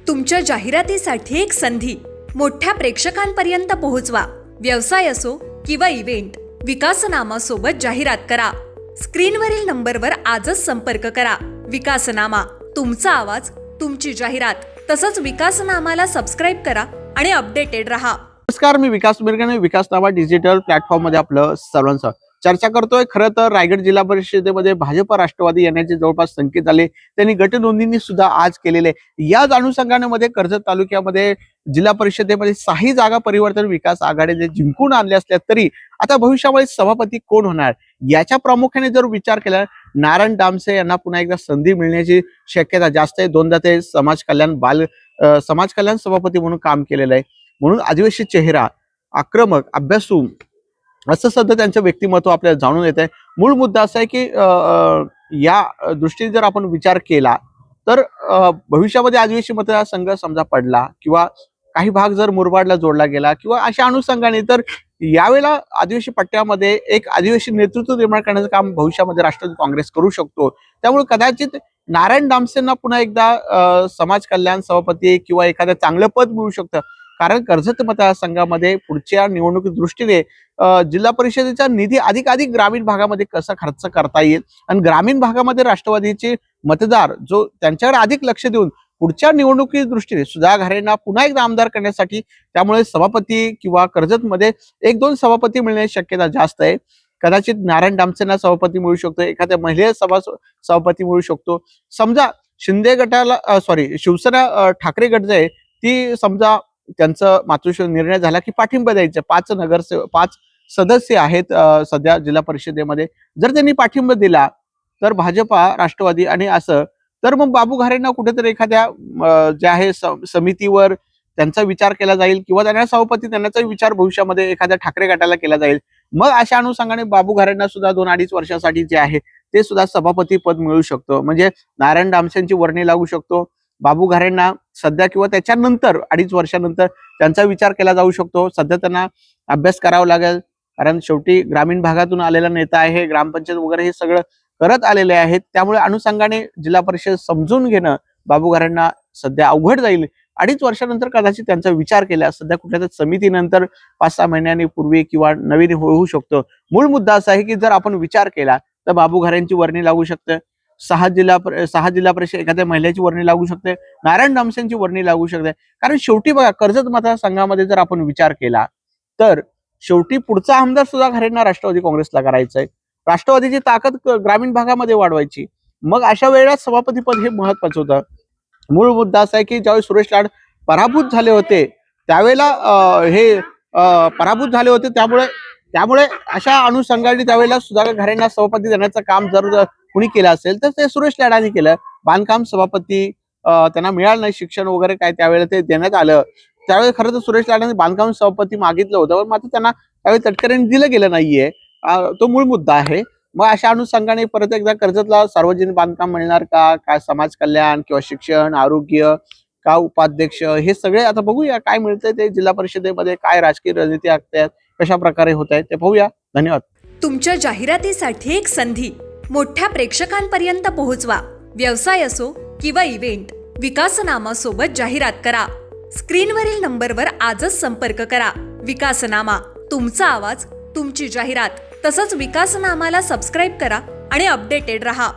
तुमच्या जाहिरातीसाठी एक संधी मोठ्या प्रेक्षकांपर्यंत पोहोचवा. व्यवसाय असो किंवा इव्हेंट, विकासनामा सोबत जाहिरात करा. स्क्रीनवरील नंबरवर आजच संपर्क करा. विकासनामा, तुमचा आवाज, तुमची जाहिरात. तसंच विकासनामाला सबस्क्राईब करा आणि अपडेटेड रहा. नमस्कार, मी विकास मिरगणे. विकासनामा डिजिटल प्लॅटफॉर्म मध्ये आपलं सर्वांचं चर्चा करतोय. खरं तर रायगड जिल्हा परिषदेमध्ये भाजप राष्ट्रवादी येण्याचे जवळपास संकेत आले. त्यांनी गटनोंदणी सुद्धा आज केलेले. याच अनुषंगाने कर्जत तालुक्यामध्ये जिल्हा परिषदेमध्ये 6 जागा परिवर्तन विकास आघाडीने जिंकून आणल्या असल्या तरी आता भविष्यामध्ये सभापती कोण होणार याच्या प्रामुख्याने जर विचार केला, नारायण दामसे यांना पुन्हा एकदा संधी मिळण्याची शक्यता जास्त आहे. दोनदा ते समाज कल्याण सभापती म्हणून काम केलेलं आहे. म्हणून आदिवासी चेहरा, आक्रमक, अभ्यासू असं सध्या त्यांचं व्यक्तिमत्व आपल्याला जाणून येत आहे. मूळ मुद्दा असा आहे की या दृष्टीने जर आपण विचार केला तर भविष्यामध्ये आदिवासी मतदारसंघ समजा पडला किंवा काही भाग जर मुरबाडला जोडला गेला किंवा अशा अनुषंगाने, तर यावेळेला आदिवासी पट्ट्यामध्ये एक आदिवासी नेतृत्व निर्माण करण्याचं काम भविष्यामध्ये राष्ट्रवादी काँग्रेस करू शकतो. त्यामुळे कदाचित नारायण दामसेंना पुन्हा एकदा समाज कल्याण सभापती किंवा एखादं चांगलं पद मिळू शकतं. कारण कर्जत मतदारसंघामध्ये पुढच्या निवडणुकी दृष्टीने जिल्हा परिषदेचा निधी अधिकाधिक ग्रामीण भागामध्ये कसा खर्च करता येईल आणि ग्रामीण भागामध्ये राष्ट्रवादीचे मतदार जो त्यांच्याकडे अधिक लक्ष देऊन पुढच्या निवडणुकी दृष्टीने सुधा घारेंना पुन्हा एकदा आमदार करण्यासाठी, त्यामुळे सभापती किंवा कर्जतमध्ये 1-2 सभापती मिळण्याची शक्यता जास्त आहे. कदाचित नारायण दामसेंना सभापती मिळू शकतो, एखाद्या महिलेला सभापती मिळू शकतो. समजा शिंदे गटाला शिवसेना ठाकरे गट जे आहे ती समजा त्यांचं मातृश्व निर्णय झाला की पाठिंबा द्यायचा. 5 सदस्य आहेत सध्या जिल्हा परिषदेमध्ये. जर त्यांनी पाठिंबा दिला तर भाजपा, राष्ट्रवादी आणि असं, तर मग बाबू घारेंना कुठेतरी एखाद्या जे आहे समितीवर त्यांचा विचार केला जाईल किंवा त्यांना सभापती देण्याचा विचार भविष्यामध्ये एखाद्या ठाकरे गटाला केला जाईल. मग अशा अनुषंगाने बाबू घारेंना सुद्धा 2-2.5 वर्षासाठी जे आहे ते सुद्धा सभापती पद मिळू शकतं. म्हणजे नारायण दामसेंची वर्णी लागू शकतो. बाबू घारेंना सध्या किंवा त्याच्यानंतर 2.5 वर्षानंतर त्यांचा विचार केला जाऊ शकतो. सध्या त्यांना अभ्यास करावा लागेल, कारण शेवटी ग्रामीण भागातून आलेला नेता आहे. ग्रामपंचायत वगैरे हे सगळं करत आलेले आहेत. त्यामुळे अनुषंगाने जिल्हा परिषद समजून घेणं बाबू घारेंना सध्या अवघड जाईल. 2.5 वर्षानंतर कदाचित त्यांचा विचार केला, सध्या कुठल्या तरी समितीनंतर 5-6 महिन्यांनी पूर्वी किंवा नवीन होऊ शकतो. मूळ मुद्दा असा आहे की जर आपण विचार केला तर बाबू घारेंची वर्णी लागू शकते. 6 जिल्हा परिषद एखाद्या महिलेची वर्णी लागू शकते. नारायण दामसेंची वर्णी लागू शकते. कारण शेवटी बघा, कर्जत मतदारसंघामध्ये जर आपण विचार केला तर शेवटी पुढचा आमदार सुद्धा घारेंना राष्ट्रवादी काँग्रेसला करायचा आहे. राष्ट्रवादीची ताकद ग्रामीण भागामध्ये वाढवायची. मग अशा वेळेला सभापती पद हे महत्वाचं होतं. मूळ मुद्दा असा आहे की ज्यावेळी सुरेश लाड पराभूत झाले होते त्यावेळेला त्यामुळे अशा अनुषंगाने त्यावेळेला सुधाकर घारेंना सभापती देण्याचं काम जर कुणी केलं असेल तर ते सुरेश लाडांनी केलं. बांधकाम सभापती त्यांना मिळालं नाही, शिक्षण वगैरे काय त्यावेळेला ते देण्यात आलं. त्यावेळेस खरं तर सुरेश लाडांनी बांधकाम सभापती मागितलं होतं, पण मात्र त्यांना त्यावेळी तटकरेंनी दिलं गेलं नाहीये. तो मूळ मुद्दा आहे. मग अशा अनुषंगाने परत एकदा कर्जतला सार्वजनिक बांधकाम मिळणार का, काय समाज कल्याण किंवा शिक्षण, आरोग्य का उपाध्यक्ष, हे सगळे आता बघूया काय मिळतंय ते जिल्हा परिषदेमध्ये, काय राजकीय रणनीती आखतायत, कशा प्रकारे होत आहे ते पाहूया. धन्यवाद. तुमच्या जाहिरातीसाठी एक संधी मोठ्या प्रेक्षकांपर्यंत पोहोचवा. व्यवसाय असो किंवा इव्हेंट, विकासनामा सोबत जाहिरात करा. स्क्रीनवरील नंबरवर आजच संपर्क करा. विकासनामा, तुमचा आवाज, तुमची जाहिरात. तसंच विकासनामाला सबस्क्राईब करा आणि अपडेटेड रहा.